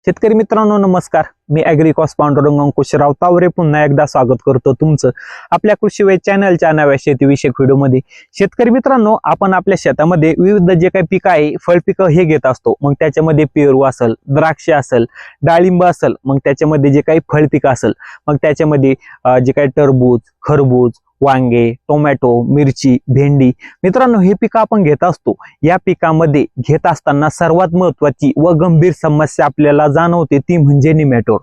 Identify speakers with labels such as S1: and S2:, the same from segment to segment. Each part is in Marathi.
S1: शेतकरी मित्रांनो नमस्कार. मी ॲग्रिकॉस पांडुरंग अंकुश रावतावरे पुन्हा एकदा स्वागत करतो तुमचं आपल्या कृषी वेध चॅनलच्या नव्या शेतीविषयक व्हिडिओमध्ये. शेतकरी मित्रांनो, आपण आपल्या शेतामध्ये विविध जे काही पिकं आहे, फळपिकं हे घेत असतो. मग त्याच्यामध्ये पेरू असेल, द्राक्ष असेल, डाळिंब असेल, मग त्याच्यामध्ये जे काही फळपिकं असेल, मग त्याच्यामध्ये जे काही टरबूज, खरबूज, वांगे, टोमॅटो, मिरची, भेंडी, मित्रांनो हे पिकं आपण घेत असतो. या पिकामध्ये घेत असताना सर्वात महत्त्वाची व गंभीर समस्या आपल्याला जाणवते ती म्हणजे निमॅटोड.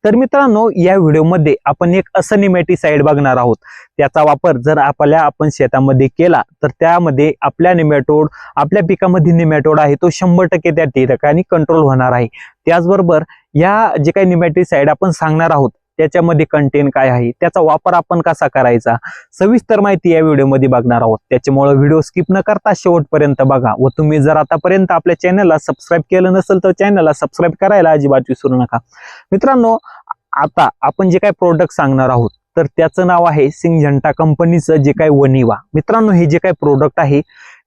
S1: तर मित्रांनो, या व्हिडिओमध्ये आपण एक असं निमॅटिसाइड बघणार आहोत. त्याचा वापर जर आपण शेतामध्ये केला तर त्यामध्ये आपल्या पिकामध्ये निमॅटोड आहे तो 100% त्या ठिकाणी कंट्रोल होणार आहे. त्याचबरोबर या जे काही निमॅटिसाइड आपण सांगणार आहोत त्याच्यामध्ये कंटेन काय आहे, त्याचा वापर आपण कसा करायचा, सविस्तर माहिती या व्हिडिओमध्ये बघणार आहोत. त्याच्यामुळे व्हिडिओ स्किप न करता शेवटपर्यंत बघा. व तुम्ही जर आतापर्यंत आपल्या चॅनलला सबस्क्राईब केलं नसेल तर चॅनलला सबस्क्राईब करायला अजिबात विसरू नका. मित्रांनो, आता आपण जे काही प्रोडक्ट सांगणार आहोत तर त्याचं नाव आहे सिंगजंटा कंपनीचं जे काही वनिवा. मित्रांनो, हे जे काही प्रोडक्ट आहे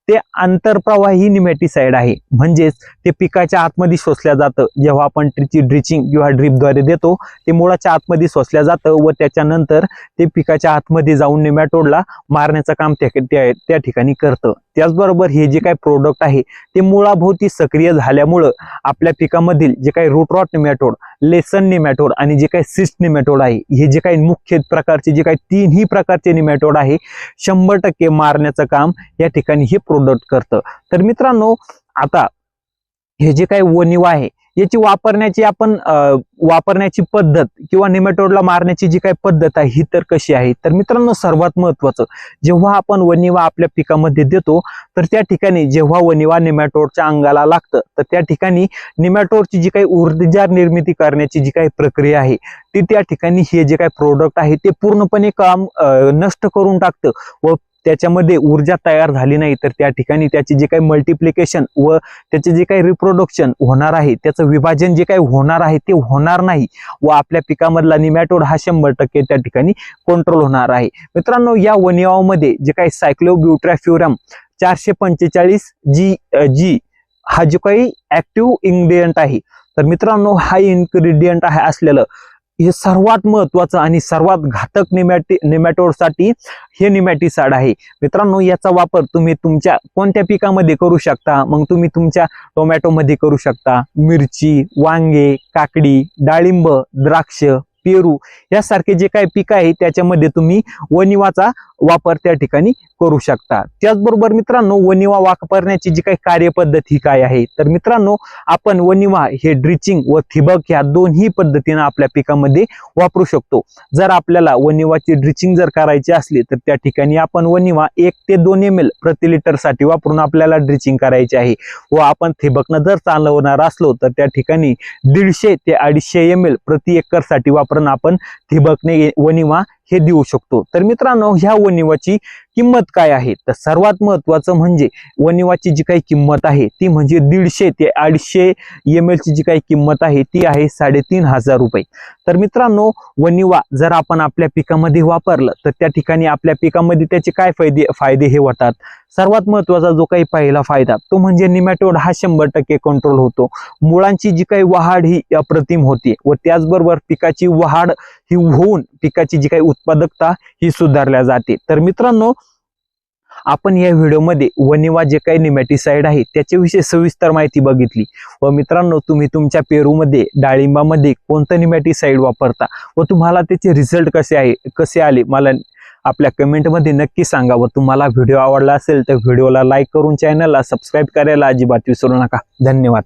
S1: ते आंतरप्रवाही निमॅटिसाइड आहे. म्हणजेच ते पिकाच्या आतमध्ये शोषल्या जातं. जेव्हा आपण त्याची ड्रिचिंग किंवा ड्रिपद्वारे देतो ते मुळाच्या आतमध्ये शोषल्या जातं व त्याच्यानंतर ते पिकाच्या आतमध्ये जाऊन निमॅटोडला मारण्याचं काम त्या ठिकाणी करतं. त्याचबरोबर हे जे काही प्रोडक्ट आहे ते मुळाभोवती सक्रिय झाल्यामुळं आपल्या पिकामधील जे काही root rot nematode, lesion nematode आणि जे काही सिस्ट निमॅटोड आहे, हे जे काही मुख्य प्रकारचे जे काही तीनही प्रकारचे निमॅटोड आहे 100% मारण्याचं काम या ठिकाणी हे प्रोडक्ट करतं. तर मित्रांनो, आता हे जे काही वनिवा आहे याची वापरण्याची पद्धत किंवा निमॅटोडला मारण्याची जी काही पद्धत आहे ही तर कशी आहे. तर मित्रांनो, सर्वात महत्वाचं, जेव्हा आपण वनिवा आपल्या पिकामध्ये देतो तर त्या ठिकाणी जेव्हा वनिवा निमॅटोडच्या अंगाला लागतं तर त्या ठिकाणी निमॅटोडची जी काही ऊर्जा निर्मिती करण्याची जी काही प्रक्रिया आहे ती त्या ठिकाणी हे जे काही प्रोडक्ट आहे ते पूर्णपणे काम नष्ट करून टाकतं. व त्याच्यामध्ये ऊर्जा तयार झाली नाही तर त्या ठिकाणी त्याची जे काही मल्टिप्लिकेशन व त्याचे जे काही रिप्रोडक्शन होणार आहे, त्याचं विभाजन जे काही होणार आहे ते होणार नाही व आपल्या पिकामधला निमॅटोड हा 100% त्या ठिकाणी कंट्रोल होणार आहे. मित्रांनो, या वनिवामध्ये जे काही सायक्लोब्युटाफ्युरम 445 जी हा जो काही ऍक्टिव्ह इन्ग्रेडियंट आहे, तर मित्रांनो हा इन्ग्रेडियंट आहे असलेलं हे सर्वात महत्वाचं आणि सर्वात घातक निमॅटोडसाठी हे निमॅटिसाइड आहे. मित्रांनो, याचा वापर तुम्ही तुमच्या कोणत्या पिकामध्ये करू शकता. मग तुम्ही तुमच्या टोमॅटोमध्ये करू शकता, मिरची, वांगे, काकडी, डाळिंब, द्राक्ष, पेरू यासारखे जे काही पिकं आहे त्याच्यामध्ये तुम्ही वनिवाचा वापर त्या ठिकाणी करू शकता. त्याचबरोबर मित्रांनो, वनिवा वापरण्याची जी काही कार्यपद्धत ही काय आहे, तर मित्रांनो आपण वनिवा हे ड्रिचिंग व ठिबक ह्या दोन्ही पद्धतीने आपल्या पिकामध्ये वापरू शकतो. जर आपल्याला वनिवाची ड्रिचिंग जर करायची असली तर त्या ठिकाणी आपण वनिवा 1 ते 2 ml प्रति लिटर साठी वापरून आपल्याला ड्रिचिंग करायची आहे. व आपण ठिबकनं जर चालवणार असलो तर त्या ठिकाणी 150 ते 250 ml प्रति एकर साठी वापरून आपण ठिबकने वनिवा हे देऊ शकतो. तर मित्रांनो, ह्या वनिवाची किंमत काय आहे, तर सर्वात महत्वाचं म्हणजे वनिवाची जी काही किंमत आहे ती म्हणजे 150 ते 250 ml ची जी काही किंमत आहे ती आहे 3,500 रुपये. तर मित्रांनो, वनिवा जर आपण आपल्या पिकामध्ये वापरलं तर त्या ठिकाणी आपल्या पिकामध्ये त्याचे काय फायदे हे होतात. सर्वात महत्वाचा जो काही पहिला फायदा तो म्हणजे निमॅटोड हा 100% कंट्रोल होतो. मुळांची जी काही वाढ ही अप्रतिम होते व त्याचबरोबर पिकाची वाढ ही होऊन पिकाची जी काही उत्पादकता ही सुधारल्या जाते. तर मित्रांनो, आपण या व्हिडिओमध्ये वनिवा जे काही निमॅटिसाइड आहे त्याच्याविषयी सविस्तर माहिती बघितली. व मित्रांनो, तुम्ही तुमच्या पेरूमध्ये, डाळिंबामध्ये कोणतं निमॅटिसाइड वापरता व तुम्हाला त्याचे रिझल्ट कसे आले मला आपल्या कमेंटमध्ये नक्की सांगा. व तुम्हाला व्हिडिओ आवडला असेल तर व्हिडिओला लाईक करून चॅनलला सबस्क्राईब करायला अजिबात विसरू नका. धन्यवाद.